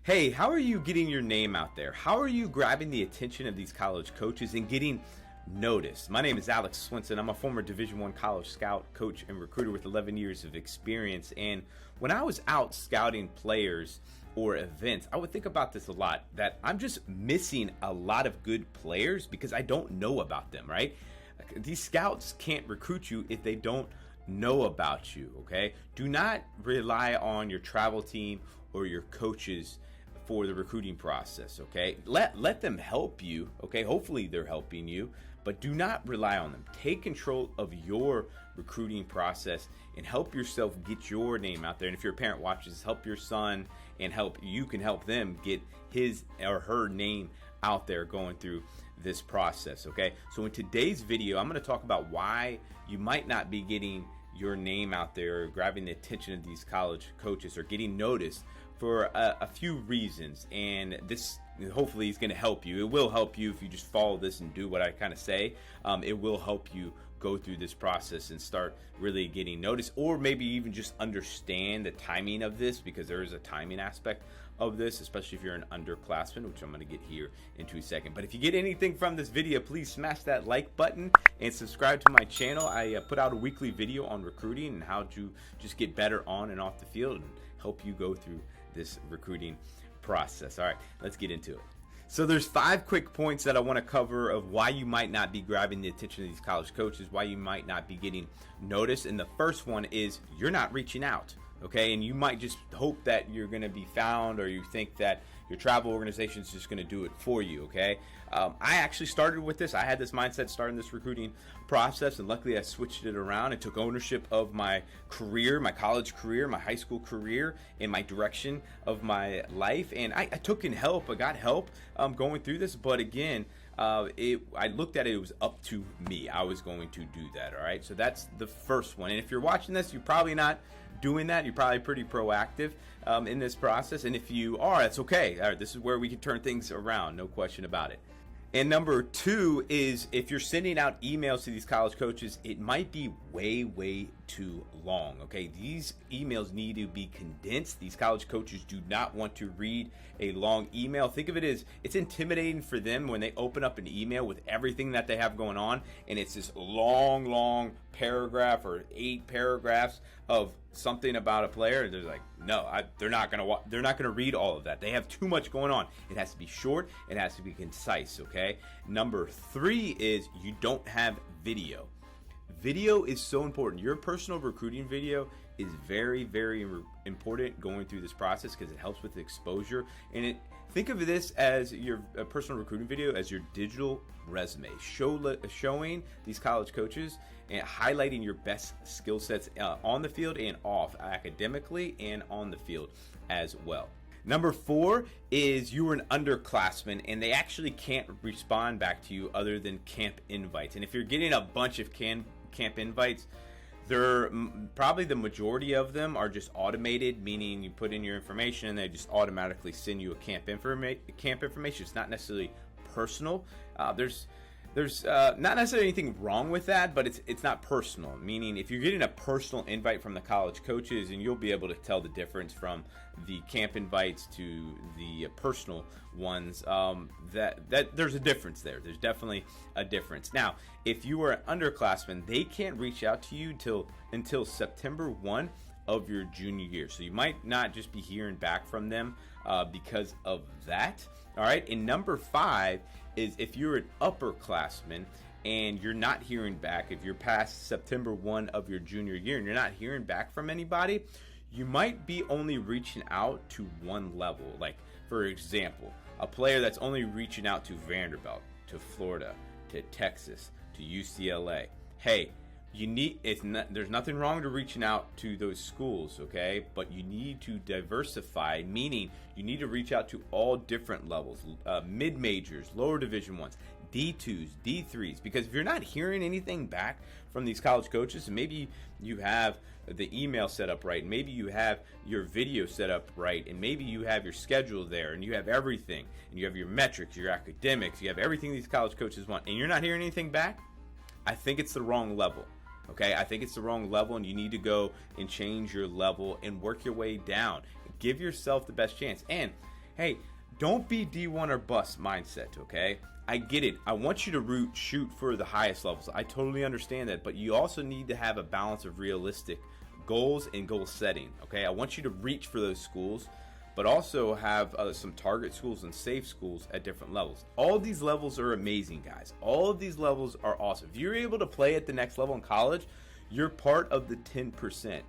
Hey, how are you getting your name out there? How are you grabbing the attention of these college coaches and getting noticed? My name is Alex Swinson. I'm a former Division I college scout, coach, and recruiter with 11 years of experience. And when I was out scouting players or events, I would think about this a lot, that I'm just missing a lot of good players because I don't know about them, right? These scouts can't recruit you if they don't know about you, okay? Do not rely on your travel team or your coaches for the recruiting process, okay? Let them help you, okay? Hopefully they're helping you, but do not rely on them. Take control of your recruiting process and help yourself get your name out there. And if your parent watches, help your son and you can help them get his or her name out there going through this process, okay? So in today's video, I'm going to talk about why you might not be getting your name out there or grabbing the attention of these college coaches or getting noticed for a few reasons. And this hopefully is going to help you. It will help you if you just follow this and do what I kind of say. It will help you go through this process and start really getting noticed, or maybe even just understand the timing of this, because there is a timing aspect of this, especially if you're an underclassman, which I'm going to get here into a second. But if you get anything from this video, please smash that like button and subscribe to my channel. I put out a weekly video on recruiting and how to just get better on and off the field and help you go through this recruiting process. All right, let's get into it. So there's 5 quick points that I want to cover of why you might not be grabbing the attention of these college coaches, why you might not be getting noticed. And the first one is you're not reaching out, okay? And you might just hope that you're going to be found, or you think that your travel organization is just going to do it for you, okay? I actually started with this. I had this mindset starting this recruiting process, and luckily I switched it around and took ownership of my career, my college career, my high school career, and my direction of my life. And I took in help. I got help going through this, but again, I looked at it, it was up to me. I was going to do that, all right? So that's the first one. And if you're watching this, you're probably not doing that. You're probably pretty proactive in this process. And if you are, that's okay. All right, this is where we can turn things around, no question about it. And number 2 is if you're sending out emails to these college coaches, it might be way too long, okay? These emails need to be condensed. These college coaches do not want to read a long email. Think of it as it's intimidating for them when they open up an email with everything that they have going on, and it's this long paragraph or 8 paragraphs of something about a player. They're like, no, they're not gonna read all of that. They have too much going on. It has to be short. It has to be concise, okay? Number 3 is you don't have video. Video is so important. Your personal recruiting video is very important going through this process because it helps with exposure. And think of this as your personal recruiting video as your digital resume, showing these college coaches and highlighting your best skill sets on the field and off, academically and on the field as well. Number 4 is you were an underclassman and they actually can't respond back to you other than camp invites. And if you're getting a bunch of camp invites, they're probably the majority of them are just automated, meaning you put in your information and they just automatically send you a camp information. It's not necessarily personal. There's not necessarily anything wrong with that, but it's not personal. Meaning, if you're getting a personal invite from the college coaches, and you'll be able to tell the difference from the camp invites to the personal ones. That there's a difference there. There's definitely a difference. Now, if you are an underclassman, they can't reach out to you until September 1 of your junior year. So you might not just be hearing back from them because of that. All right. And number 5 is if you're an upperclassman and you're not hearing back, if you're past September 1 of your junior year and you're not hearing back from anybody, you might be only reaching out to one level. Like, for example, a player that's only reaching out to Vanderbilt, to Florida, to Texas, to UCLA. Hey, there's nothing wrong to reaching out to those schools, okay? But you need to diversify, meaning you need to reach out to all different levels, mid-majors, lower division ones, D2s, D3s, because if you're not hearing anything back from these college coaches, maybe you have the email set up right, maybe you have your video set up right, and maybe you have your schedule there, and you have everything, and you have your metrics, your academics, you have everything these college coaches want, and you're not hearing anything back, I think it's the wrong level. Okay, I think it's the wrong level, and you need to go and change your level and work your way down. Give yourself the best chance. And hey, don't be D1 or bust mindset, okay? I get it. I want you to shoot for the highest levels. I totally understand that, but you also need to have a balance of realistic goals and goal setting, okay? I want you to reach for those schools, but also have some target schools and safe schools at different levels. All of these levels are amazing, guys. All of these levels are awesome. If you're able to play at the next level in college, you're part of the 10%,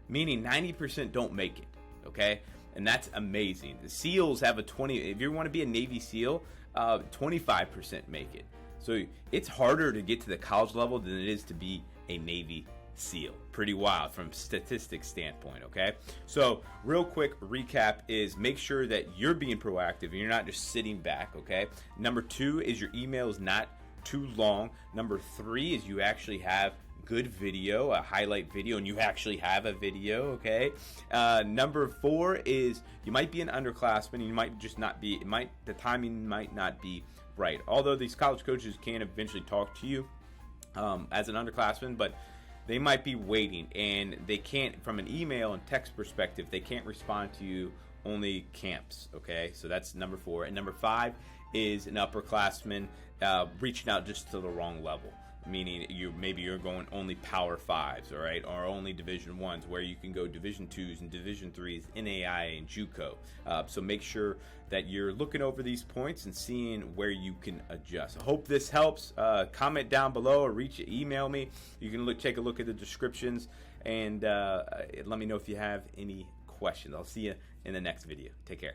meaning 90% don't make it, okay? And that's amazing. The SEALs have a 20, if you want to be a Navy SEAL, 25% make it. So it's harder to get to the college level than it is to be a Navy SEAL. Pretty wild from statistics standpoint, okay? So real quick recap is make sure that you're being proactive and you're not just sitting back, okay? Number 2 is your email is not too long. Number 3 is you actually have good video, a highlight video, and you actually have a video, okay? Number 4 is you might be an underclassman and you might just not be, the timing might not be right. Although these college coaches can eventually talk to you as an underclassman, but they might be waiting and they can't, from an email and text perspective, they can't respond to you, only camps, okay? So that's number 4. And number 5 is an upperclassman reaching out just to the wrong level. Meaning maybe you're going only Power 5s, all right, or only Division 1s, where you can go Division 2s and Division 3s, NAIA and JUCO. So make sure that you're looking over these points and seeing where you can adjust. I hope this helps. Comment down below or email me. You can take a look at the descriptions and let me know if you have any questions. I'll see you in the next video. Take care.